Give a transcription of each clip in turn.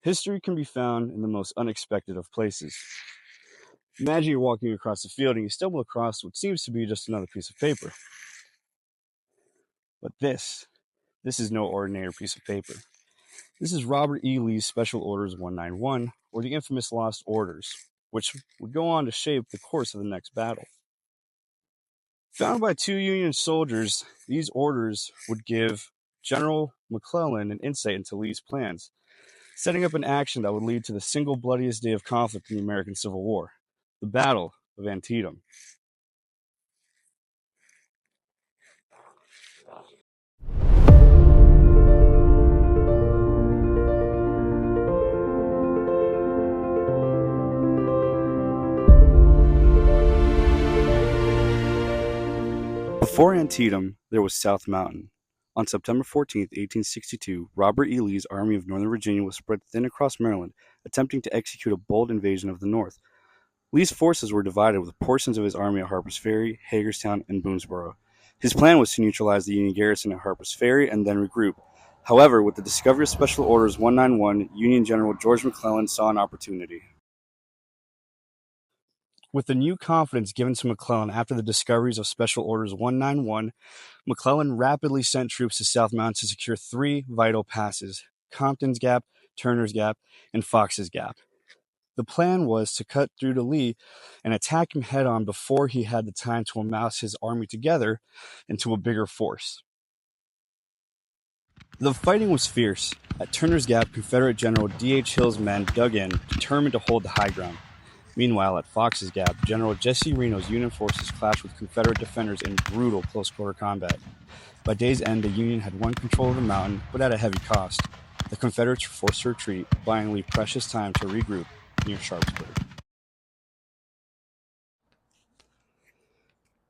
History can be found in the most unexpected of places. Imagine you're walking across the field and you stumble across what seems to be just another piece of paper. But this is no ordinary piece of paper. This is Robert E. Lee's Special Orders 191, or the infamous Lost Orders, which would go on to shape the course of the next battle. Found by two Union soldiers, these orders would give General McClellan an insight into Lee's plans, setting up an action that would lead to the single bloodiest day of conflict in the American Civil War, the Battle of Antietam. Before Antietam, there was South Mountain. On September 14, 1862, Robert E. Lee's Army of Northern Virginia was spread thin across Maryland, attempting to execute a bold invasion of the North. Lee's forces were divided, with portions of his army at Harper's Ferry, Hagerstown, and Boonesboro. His plan was to neutralize the Union garrison at Harper's Ferry and then regroup. However, with the discovery of Special Orders 191, Union General George McClellan saw an opportunity. With the new confidence given to McClellan after the discoveries of Special Orders 191, McClellan rapidly sent troops to South Mountain to secure three vital passes: Compton's Gap, Turner's Gap, and Fox's Gap. The plan was to cut through to Lee and attack him head-on before he had the time to amass his army together into a bigger force. The fighting was fierce. At Turner's Gap, Confederate General D.H. Hill's men dug in, determined to hold the high ground. Meanwhile, at Fox's Gap, General Jesse Reno's Union forces clashed with Confederate defenders in brutal close-quarter combat. By day's end, the Union had won control of the mountain, but at a heavy cost. The Confederates were forced to retreat, buying Lee precious time to regroup near Sharpsburg.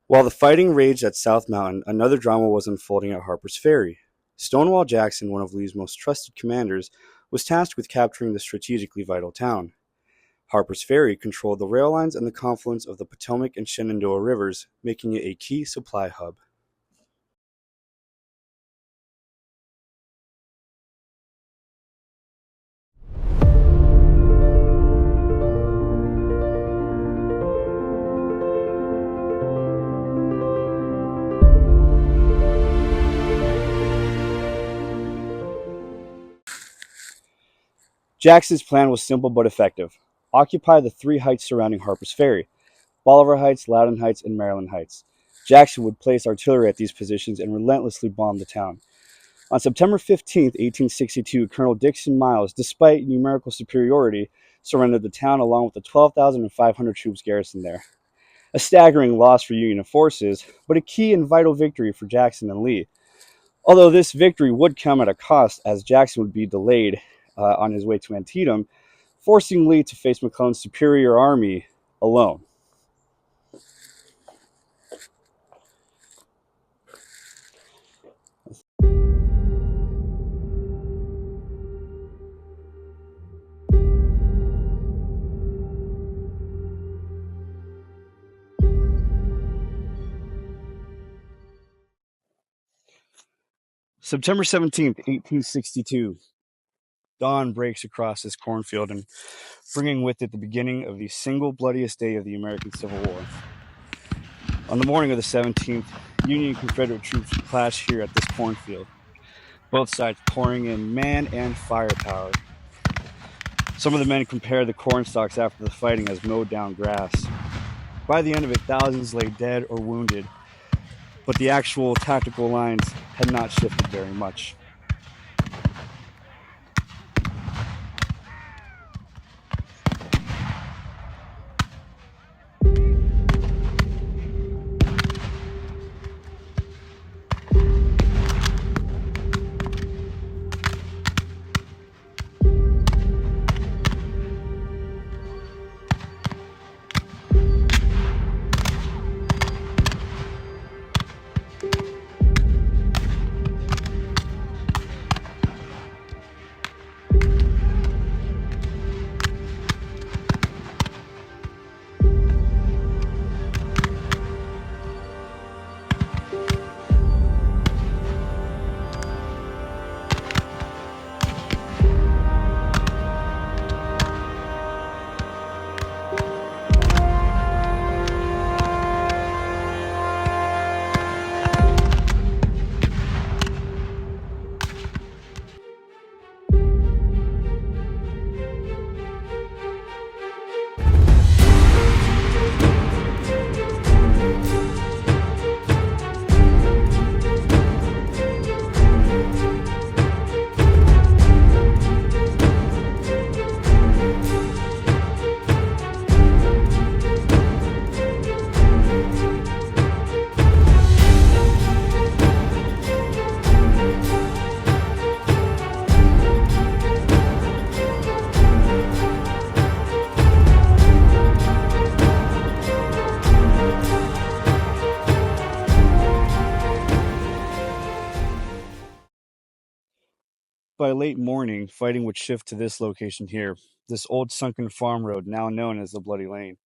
While the fighting raged at South Mountain, another drama was unfolding at Harper's Ferry. Stonewall Jackson, one of Lee's most trusted commanders, was tasked with capturing the strategically vital town. Harper's Ferry controlled the rail lines and the confluence of the Potomac and Shenandoah rivers, making it a key supply hub. Jackson's plan was simple but effective. Occupy the three heights surrounding Harper's Ferry: Bolivar Heights, Loudon Heights, and Maryland Heights. Jackson would place artillery at these positions and relentlessly bomb the town. On September 15, 1862, Colonel Dixon Miles, despite numerical superiority, surrendered the town along with the 12,500 troops garrisoned there. A staggering loss for Union forces, but a key and vital victory for Jackson and Lee. Although this victory would come at a cost, as Jackson would be delayed on his way to Antietam, forcing Lee to face McClellan's superior army alone. September 17th, 1862. Dawn breaks across this cornfield, and bringing with it the beginning of the single bloodiest day of the American Civil War. On the morning of the 17th, Union and Confederate troops clash here at this cornfield, both sides pouring in man and firepower. Some of the men compare the corn stalks after the fighting as mowed down grass. By the end of it, thousands lay dead or wounded, but the actual tactical lines had not shifted very much. by late morning, fighting would shift to this location here, this old sunken farm road now known as the Bloody Lane.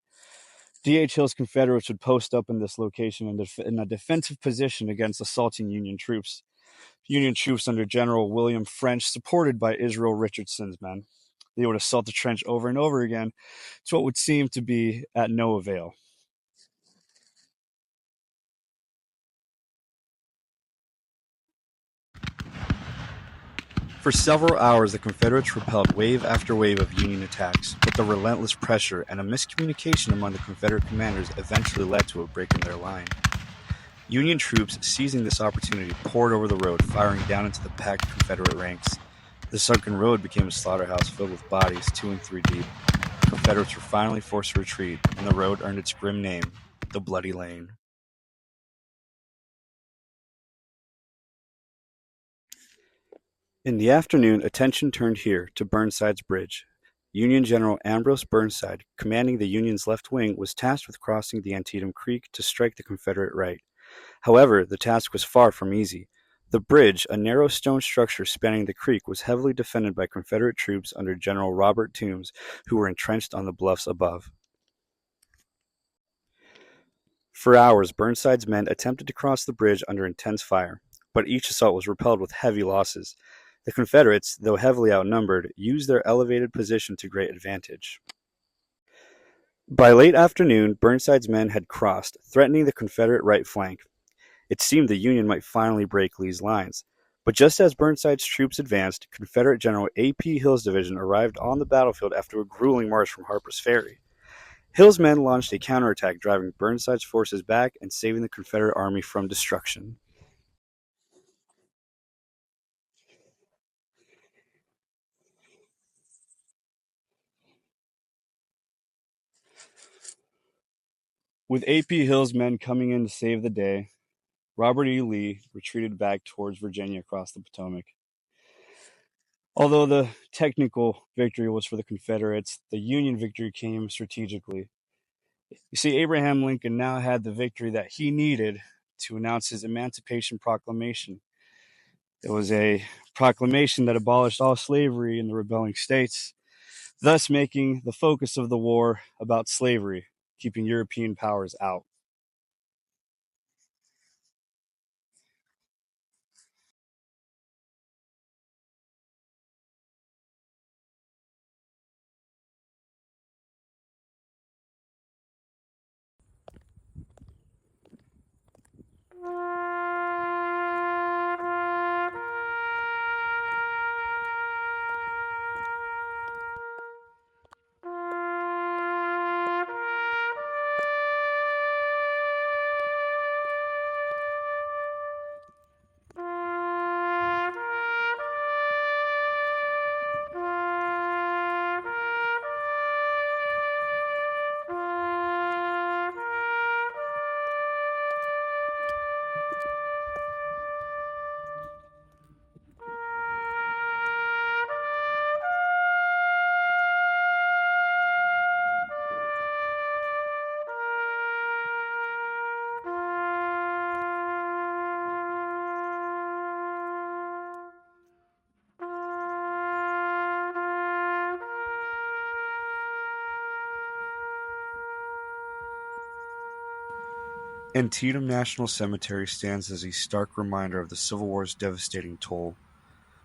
D.H. Hill's Confederates would post up in this location in a defensive position against assaulting Union troops. Union troops under General William French, supported by Israel Richardson's men. They would assault the trench over and over again to what would seem to be at no avail. For several hours, the Confederates repelled wave after wave of Union attacks, but the relentless pressure and a miscommunication among the Confederate commanders eventually led to a break in their line. Union troops, seizing this opportunity, poured over the road, firing down into the packed Confederate ranks. The sunken road became a slaughterhouse filled with bodies 2 and 3 deep. The Confederates were finally forced to retreat, and the road earned its grim name, the Bloody Lane. In the afternoon, attention turned here to Burnside's bridge. Union General Ambrose Burnside, commanding the Union's left wing, was tasked with crossing the Antietam Creek to strike the Confederate right. However, the task was far from easy. The bridge, a narrow stone structure spanning the creek, was heavily defended by Confederate troops under General Robert Toombs, who were entrenched on the bluffs above. For hours, Burnside's men attempted to cross the bridge under intense fire, but each assault was repelled with heavy losses. The Confederates, though heavily outnumbered, used their elevated position to great advantage. By late afternoon, Burnside's men had crossed, threatening the Confederate right flank. It seemed the Union might finally break Lee's lines. But just as Burnside's troops advanced, Confederate General A.P. Hill's division arrived on the battlefield after a grueling march from Harper's Ferry. Hill's men launched a counterattack, driving Burnside's forces back and saving the Confederate army from destruction. With A.P. Hill's men coming in to save the day, Robert E. Lee retreated back towards Virginia across the Potomac. Although the technical victory was for the Confederates, the Union victory came strategically. You see, Abraham Lincoln now had the victory that he needed to announce his Emancipation Proclamation. It was a proclamation that abolished all slavery in the rebelling states, thus making the focus of the war about slavery, keeping European powers out. Antietam National Cemetery stands as a stark reminder of the Civil War's devastating toll.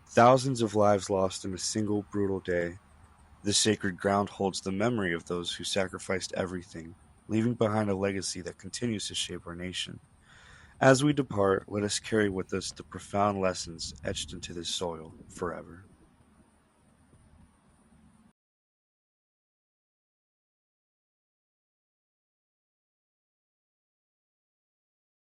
Thousands of lives lost in a single brutal day. This sacred ground holds the memory of those who sacrificed everything, leaving behind a legacy that continues to shape our nation. As we depart, let us carry with us the profound lessons etched into this soil forever.